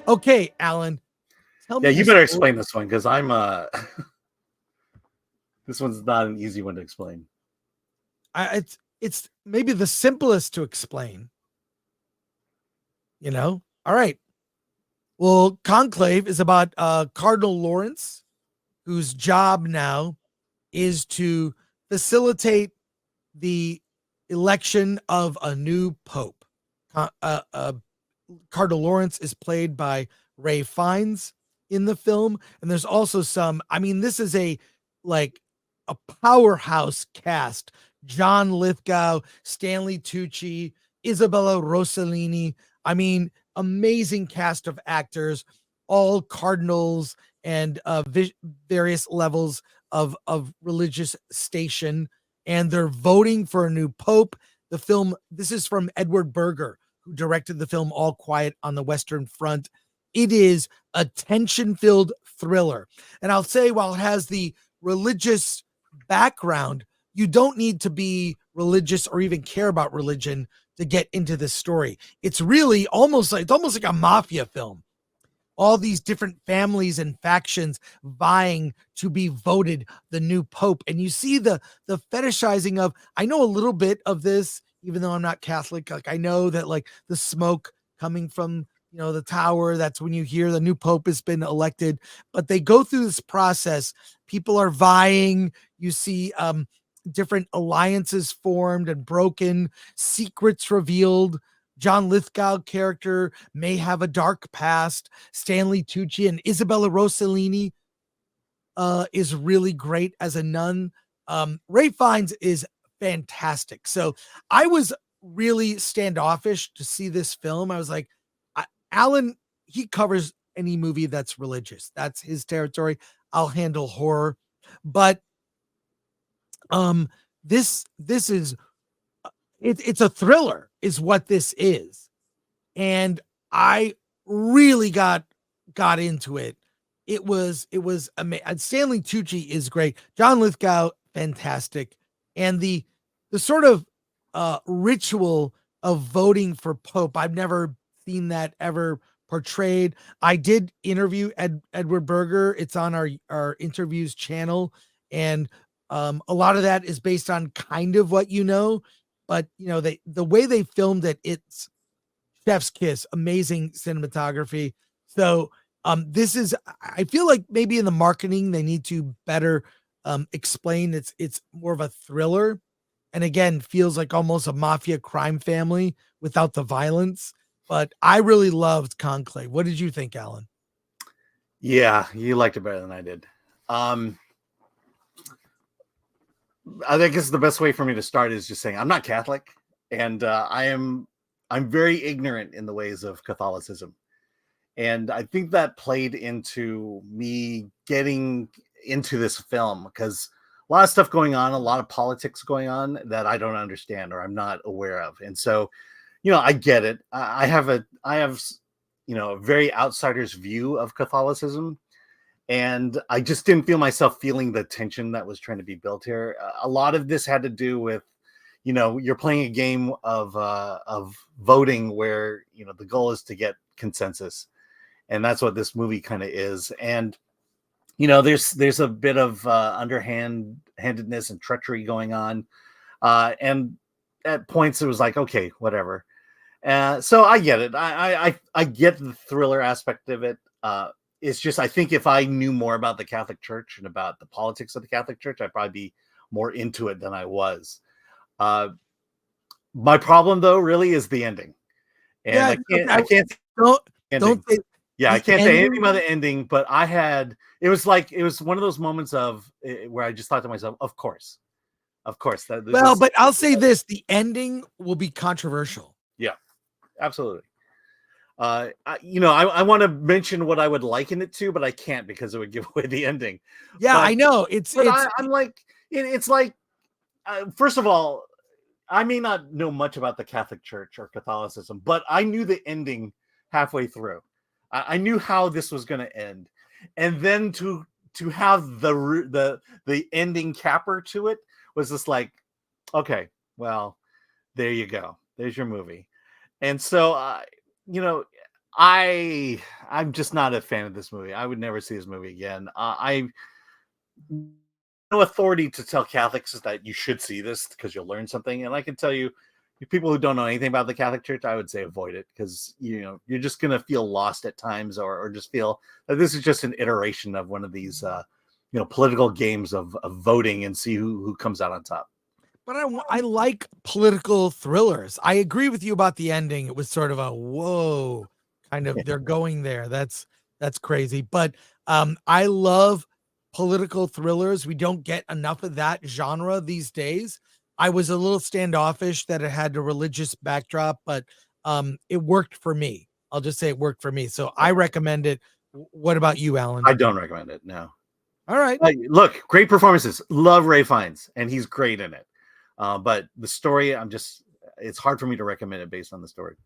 Okay, Alan, tell me. Yeah, you better explain this one because I'm this one's not an easy one to explain. It's maybe the simplest to explain. All right. Well, Conclave is about Cardinal Lawrence, whose job now is to facilitate the election of a new pope. Cardinal Lawrence is played by Ray Fiennes in the film, and there's also some. I mean, this is a powerhouse cast: John Lithgow, Stanley Tucci, Isabella Rossellini. I mean, amazing cast of actors, all cardinals and various levels of religious station, and they're voting for a new pope. The film. This is from Edward Berger, who directed the film All Quiet on the Western Front. It is a tension-filled thriller. And I'll say, while it has the religious background, you don't need to be religious or even care about religion to get into this story. It's really almost like a mafia film. All these different families and factions vying to be voted the new pope. And you see the fetishizing of, I know a little bit of this, even though I'm not Catholic. Like, I know that like the smoke coming from, the tower, that's when you hear the new pope has been elected. But they go through this process. People are vying. You see different alliances formed and broken, secrets revealed. John Lithgow character may have a dark past. Stanley Tucci and Isabella Rossellini is really great as a nun. Ray Fiennes is fantastic. So I was really standoffish to see this film. I was like, Alan, he covers any movie that's religious. That's his territory. I'll handle horror. But this is it's a thriller is what this is. And I really got into it. It was amazing. Stanley Tucci is great. John Lithgow, fantastic. And the sort of ritual of voting for Pope, I've never seen that ever portrayed. I did interview Edward Berger. It's on our interviews channel. And a lot of that is based on kind of what but the way they filmed it, it's chef's kiss, amazing cinematography. So this is, I feel like maybe in the marketing they need to better explain it's more of a thriller, and again feels like almost a mafia crime family without the violence. But I really loved Conclave. What did you think, Alan? Yeah, you liked it better than I did. I think the best way for me to start is just saying I'm not Catholic, and I'm very ignorant in the ways of Catholicism. And I think that played into me getting into this film because a lot of stuff going on, a lot of politics going on that I don't understand or I'm not aware of. And so, I get it. I have a very outsider's view of Catholicism. And I just didn't feel myself feeling the tension that was trying to be built here. A lot of this had to do with, you're playing a game of voting where, the goal is to get consensus. And that's what this movie kind of is. And, there's a bit of underhandedness and treachery going on. And at points it was like, okay, whatever. So I get it. I get the thriller aspect of it. It's just, I think if I knew more about the Catholic Church and about the politics of the Catholic Church, I'd probably be more into it than I was. My problem, though, really is the ending. And yeah, I can't don't say, yeah, I can't say anything about the ending, but it was one of those moments of where I just thought to myself, of course. But I'll say this, the ending will be controversial. Yeah, absolutely. I want to mention what I would liken it to, but I can't because it would give away the ending. Yeah, but, I know. I'm like, it's like, first of all, I may not know much about the Catholic Church or Catholicism, but I knew the ending halfway through. I knew how this was going to end, and then to have the ending capper to it was just like, okay, well, there you go. There's your movie. And so, I'm just not a fan of this movie. I would never see this movie again. I no authority to tell Catholics is that you should see this because you'll learn something. And I can tell you, people who don't know anything about the Catholic Church, I would say avoid it because you're just gonna feel lost at times, or just feel that this is just an iteration of one of these political games of voting and see who comes out on top. But I like political thrillers. I agree with you about the ending. It was sort of a whoa, kind of they're going there. That's crazy. But I love political thrillers. We don't get enough of that genre these days. I was a little standoffish that it had a religious backdrop, but it worked for me. I'll just say it worked for me. So I recommend it. What about you, Alan? I don't recommend it. No. All right. Look, great performances. Love Ray Fiennes, and he's great in it. But the story, it's hard for me to recommend it based on the story.